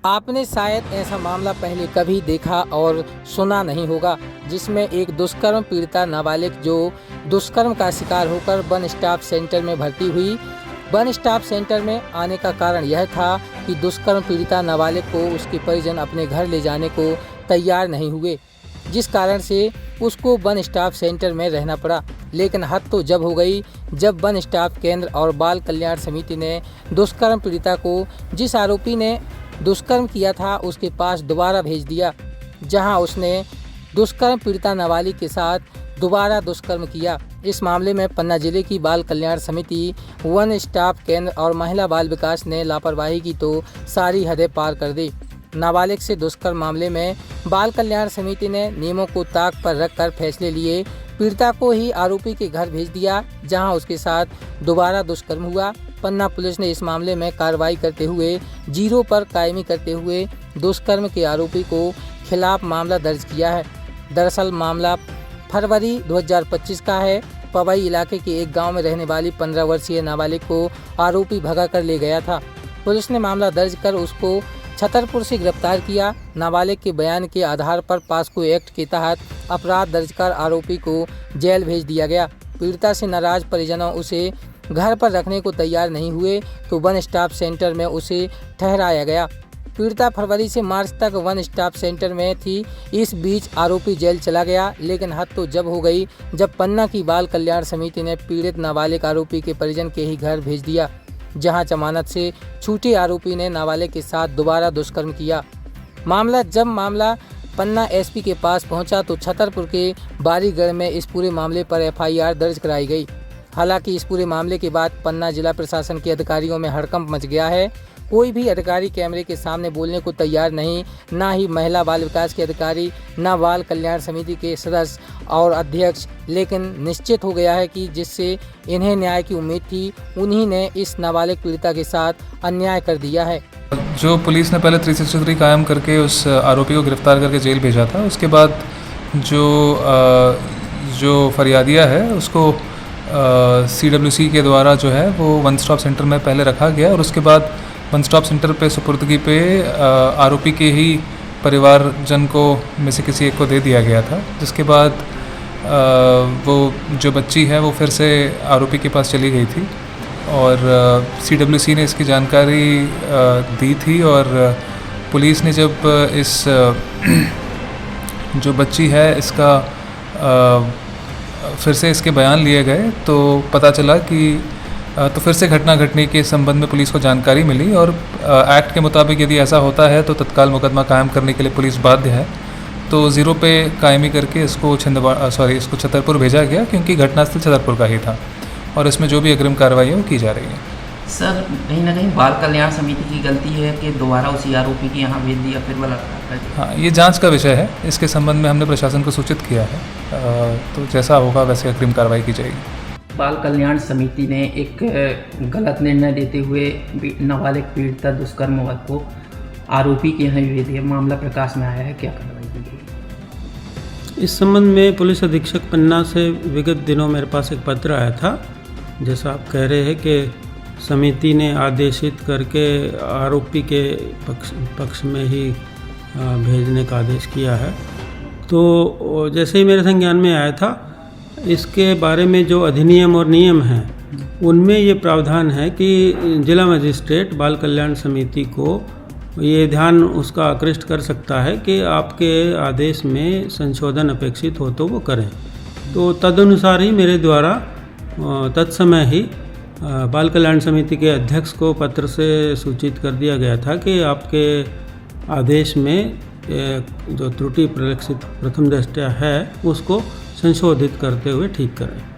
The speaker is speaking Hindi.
आपने शायद ऐसा मामला पहले कभी देखा और सुना नहीं होगा, जिसमें एक दुष्कर्म पीड़िता नाबालिग जो दुष्कर्म का शिकार होकर वन स्टॉप सेंटर में भर्ती हुई। वन स्टॉप सेंटर में आने का कारण यह था कि दुष्कर्म पीड़िता नाबालिग को उसके परिजन अपने घर ले जाने को तैयार नहीं हुए, जिस कारण से उसको वन स्टॉप सेंटर में रहना पड़ा। लेकिन हद तो जब हो गई जब वन स्टॉप केंद्र और बाल कल्याण समिति ने दुष्कर्म पीड़िता को जिस आरोपी ने दुष्कर्म किया था उसके पास दोबारा भेज दिया, जहां उसने दुष्कर्म पीड़िता नाबालिग के साथ दोबारा दुष्कर्म किया। इस मामले में पन्ना जिले की बाल कल्याण समिति, वन स्टॉप केंद्र और महिला बाल विकास ने लापरवाही की तो सारी हदें पार कर दी। नाबालिग से दुष्कर्म मामले में बाल कल्याण समिति ने नियमों को ताक पर रखकर फैसले लिए। पीड़िता को ही आरोपी के घर भेज दिया, जहां उसके साथ दोबारा दुष्कर्म हुआ। पन्ना पुलिस ने इस मामले में कार्रवाई करते हुए जीरो पर कायमी करते हुए दुष्कर्म के आरोपी को खिलाफ मामला दर्ज किया है। दरअसल मामला फरवरी 2025 का है। पवई इलाके के एक गांव में रहने वाली 15 वर्षीय नाबालिग को आरोपी भगा कर ले गया था। पुलिस ने मामला दर्ज कर उसको छतरपुर से गिरफ्तार किया। नाबालिग के बयान के आधार पर पास्को एक्ट के तहत अपराध दर्ज कर आरोपी को जेल भेज दिया गया। पीड़िता से नाराज परिजनों उसे घर पर रखने को तैयार नहीं हुए तो वन स्टॉप सेंटर में उसे ठहराया गया। पीड़िता फरवरी से मार्च तक वन स्टॉप सेंटर में थी। इस बीच आरोपी जेल चला गया। लेकिन हद तो जब हो गई जब पन्ना की बाल कल्याण समिति ने पीड़ित नाबालिग आरोपी के परिजन के ही घर भेज दिया, जहां जमानत से छूटे आरोपी ने नाबालिग के साथ दोबारा दुष्कर्म किया। जब मामला पन्ना एसपी के पास पहुंचा तो छतरपुर के बारीगढ़ में इस पूरे मामले पर एफआईआर दर्ज कराई गई। हालांकि इस पूरे मामले के बाद पन्ना जिला प्रशासन के अधिकारियों में हड़कंप मच गया है। कोई भी अधिकारी कैमरे के सामने बोलने को तैयार नहीं, ना ही महिला बाल विकास के अधिकारी, ना बाल कल्याण समिति के सदस्य और अध्यक्ष। लेकिन निश्चित हो गया है कि जिससे इन्हें न्याय की उम्मीद थी, उन्हीं ने इस नाबालिग पीड़िता के साथ अन्याय कर दिया है। जो पुलिस ने पहले 363 कायम करके उस आरोपी को गिरफ्तार करके जेल भेजा था, उसके बाद जो फरियादिया है उसको CWC के द्वारा जो है वो वन स्टॉप सेंटर में पहले रखा गया और उसके बाद वन स्टॉप सेंटर पे सुपुर्दगी पे आरोपी के ही परिवारजन को में से किसी एक को दे दिया गया था। जिसके बाद वो जो बच्ची है वो फिर से आरोपी के पास चली गई थी और CWC ने इसकी जानकारी दी थी और पुलिस ने जब इस जो बच्ची है इसका फिर से इसके बयान लिए गए तो पता चला कि तो फिर से घटना घटने के संबंध में पुलिस को जानकारी मिली और एक्ट के मुताबिक यदि ऐसा होता है तो तत्काल मुकदमा कायम करने के लिए पुलिस बाध्य है। तो जीरो पे कायमी करके इसको छतरपुर भेजा गया, क्योंकि घटनास्थल छतरपुर का ही था और इसमें जो भी अग्रिम कार्रवाई है वो की जा रही है। सर, कहीं ना कहीं बाल कल्याण समिति की गलती है कि दोबारा उसी आरोपी के यहाँ भेज दिया फिर बलात्कार कर दिया। हाँ, ये जांच का विषय है। इसके संबंध में हमने प्रशासन को सूचित किया है, तो जैसा होगा वैसे अग्रिम कार्रवाई की जाएगी। बाल कल्याण समिति ने एक गलत निर्णय देते हुए नाबालिग पीड़िता दुष्कर्म को आरोपी के यहाँ भेज दिया। मामला प्रकाश में आया है, क्या कार्रवाई की गई? इस संबंध में पुलिस अधीक्षक पन्ना से विगत दिनों मेरे पास एक पत्र आया था। जैसा आप कह रहे हैं कि समिति ने आदेशित करके आरोपी के पक्ष में ही भेजने का आदेश किया है। तो जैसे ही मेरे संज्ञान में आया था, इसके बारे में जो अधिनियम और नियम हैं उनमें ये प्रावधान है कि जिला मजिस्ट्रेट बाल कल्याण समिति को ये ध्यान उसका आकृष्ट कर सकता है कि आपके आदेश में संशोधन अपेक्षित हो तो वो करें। तो तदनुसार ही मेरे द्वारा तत्समय ही बाल कल्याण समिति के अध्यक्ष को पत्र से सूचित कर दिया गया था कि आपके आदेश में जो त्रुटि प्रलक्षित प्रथम दृष्टया है उसको संशोधित करते हुए ठीक करें।